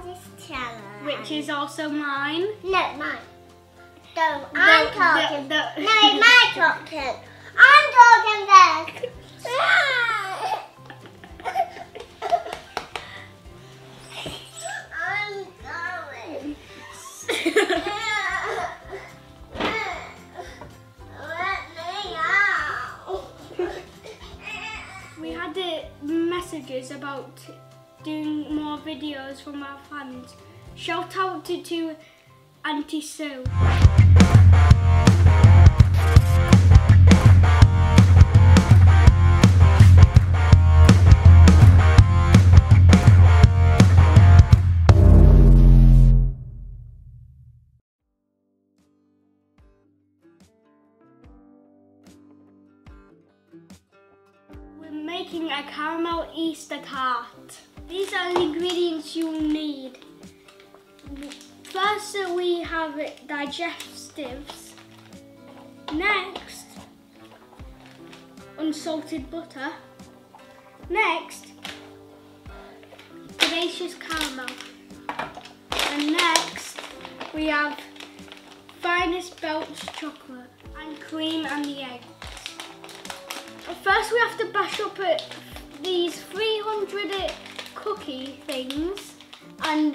this challenge. Which is also mine. No, mine. No, I'm talking. No, it's my talking. I'm talking first. I'm going. Let me out. We had messages about doing more videos from our fans. Shout out to Auntie Sue. We're making a caramel Easter tart. These are the ingredients you'll need. First we have digestives. Next, unsalted butter. Next, delicious caramel. And next, we have finest Belch chocolate and cream and the eggs. First we have to bash up these 300 cookie things, and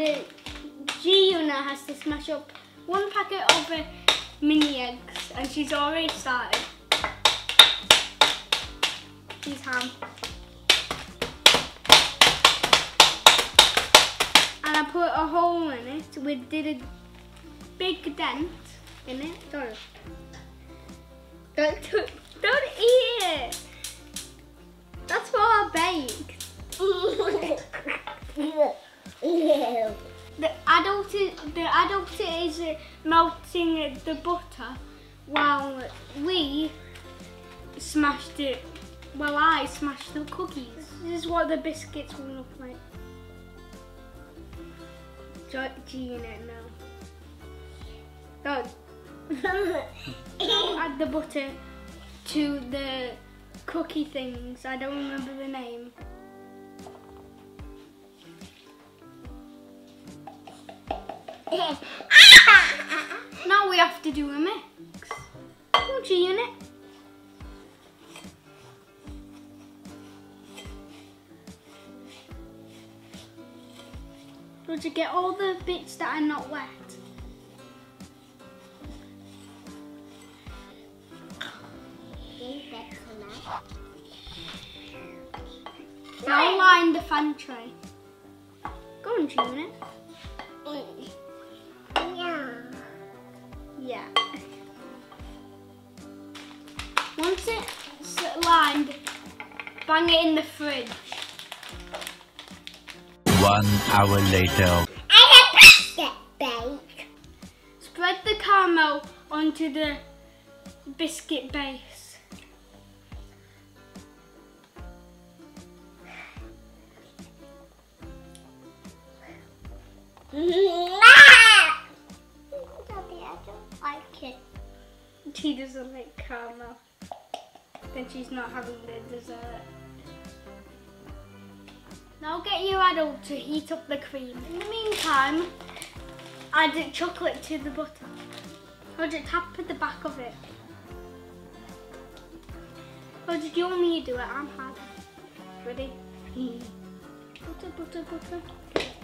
Giona has to smash up 1 packet of mini eggs, and she's already started. She's ham. And I put a hole in it. We did a big dent in it. Don't eat it. That's for our bake. The adult is melting the butter while I smashed the cookies. This is what the biscuits will look like. Gina, no. Don't add the butter to the cookie things. I don't remember the name. Now we have to do a mix. Oh, Gina. So to get all the bits that are not wet. Now line the fan tray. Go on, Gina. Yeah. Once it's lined, bang it in the fridge. 1 hour later. And a biscuit bake. Spread the caramel onto the biscuit base. Daddy, I don't like it. She doesn't like caramel. Then she's not having the dessert. Now get your adult to heat up the cream. In the meantime, add chocolate to the butter. Or just tap at the back of it. Or did you want me to do it? I'm hard. Ready? Butter, butter, butter.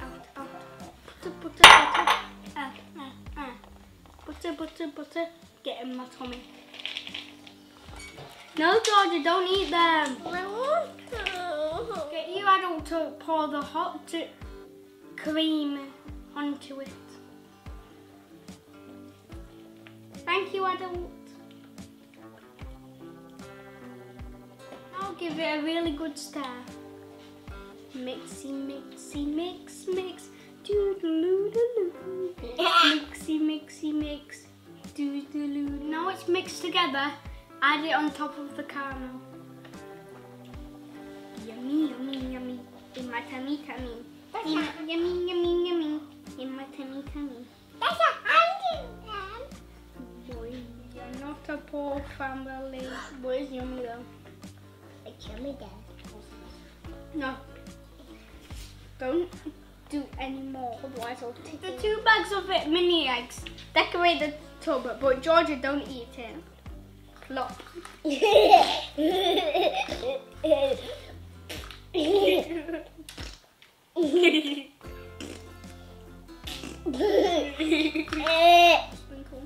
Out, out. Butter, butter, butter. Butter, butter, butter. Get in my tummy. No, Georgia, don't eat them. I want to. Get your adult to pour the hot cream onto it. Thank you, adult. Now give it a really good stir. Mixy, mixy, mix, mix. Doo-doo-doo-doo-doo. Mixy, mixy, mix. Doo-doo-doo. Now it's mixed together. Add it on top of the caramel. Yummy, yummy, yummy. In my tummy, tummy. Yummy, yummy, yummy. In my tummy, tummy. That's a hungry man. Boy, you're not a poor family. Boy, it's yummy though. It's yummy, Dad. No. Don't. do any more, otherwise I'll take the 2 bags of mini eggs. Decorate the tub, but Georgia, don't eat it. Plop. Sprinkle.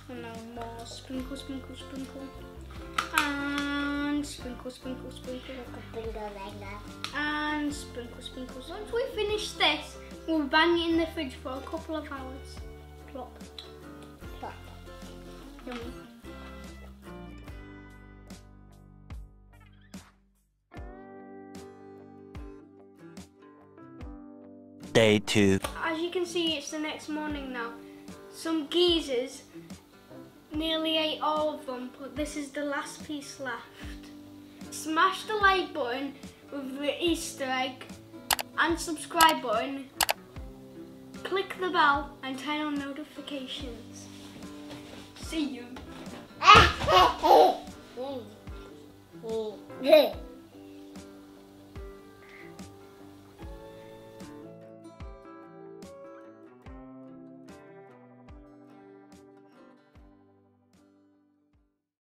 And now more. Sprinkle, sprinkle, sprinkle. And sprinkle, sprinkle, sprinkle. And sprinkle, sprinkle. Once we finish this, we'll bang it in the fridge for a couple of hours. Plop. Plop. Yummy. Day 2. As you can see, it's the next morning now. Some geezers nearly ate all of them, but this is the last piece left. Smash the like button with the Easter egg and subscribe button. Click the bell and turn on notifications. See you.